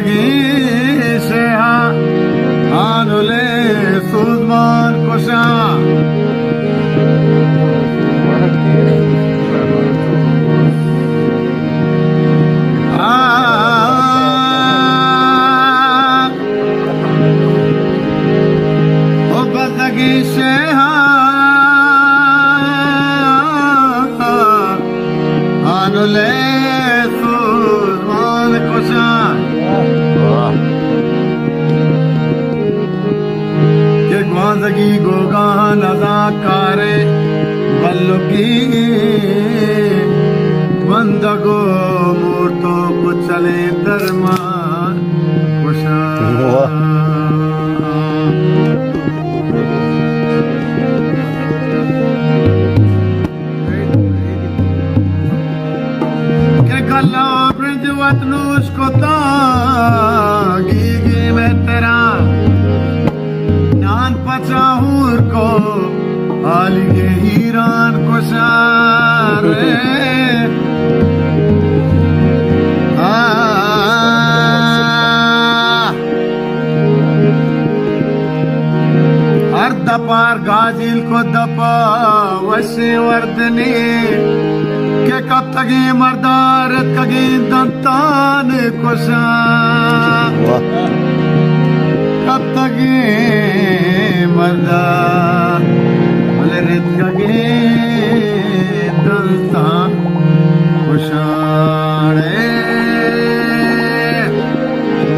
कत्तगी से आनुले सुजमान कुशा कत्तगी से आनुले सुजमान कुशा ग्वांदगी गोगान अदाकारे बल्लुकी बंदगो मूर्तो कुचले धर्मा कुशा के गल्ला ब्रिज वतनूस को गी में तेरा नान पचाहूर को आलिगे ईरान को सारे हर दपार गाजिल को दपा वसे वर्दने के कब तगी मर्दार कगी दंतान को सा कब तगी मर्दा भले रेत कगे दलता खुशाड़े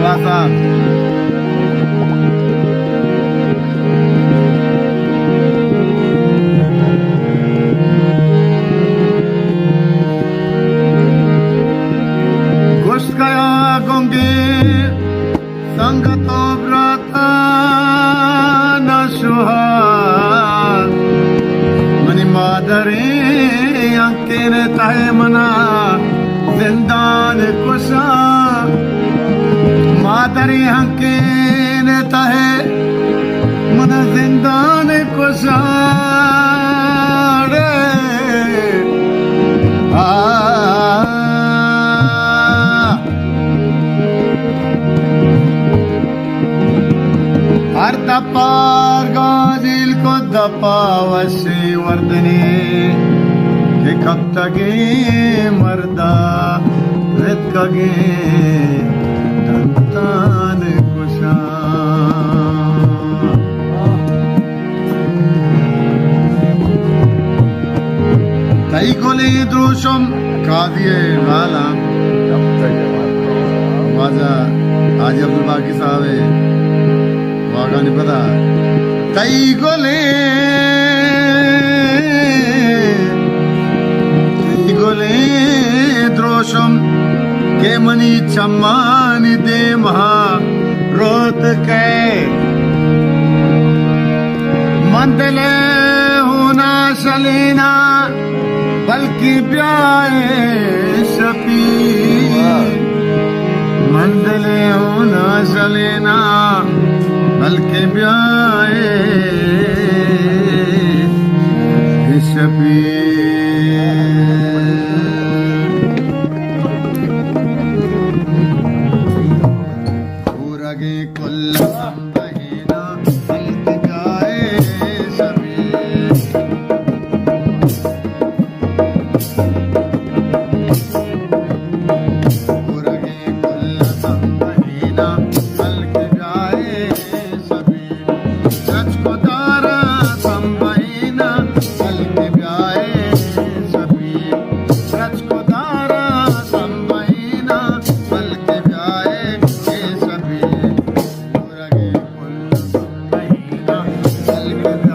वासा गुश्त गया गोंगे संगतो ब्राता सुहाग मनी मादरे अंकिन तहे मना जिंदान कुशा मादरी अंकिन तहे मना जिंदान कुशा हर दपार गाजिल को दपावसे वर्दने के कब तगे मर्दा रेत कगे दंतान कुशा कई कोले द्रोशम कादिये वाला वाजा आज अब्दुल बाकी साहब है वागा नहीं पता कई गोले द्रोशम के मनी चम्मानी दे महा रोत के मंदले होना सलीना बल्कि प्यारे शपी मंदले होना सलीना बल्कि ब्याए शपी पूरगे कुल संबहिना बल्कि ब्याए शपी पूरगे कुल संबहिना बल्कि ब्याए Algo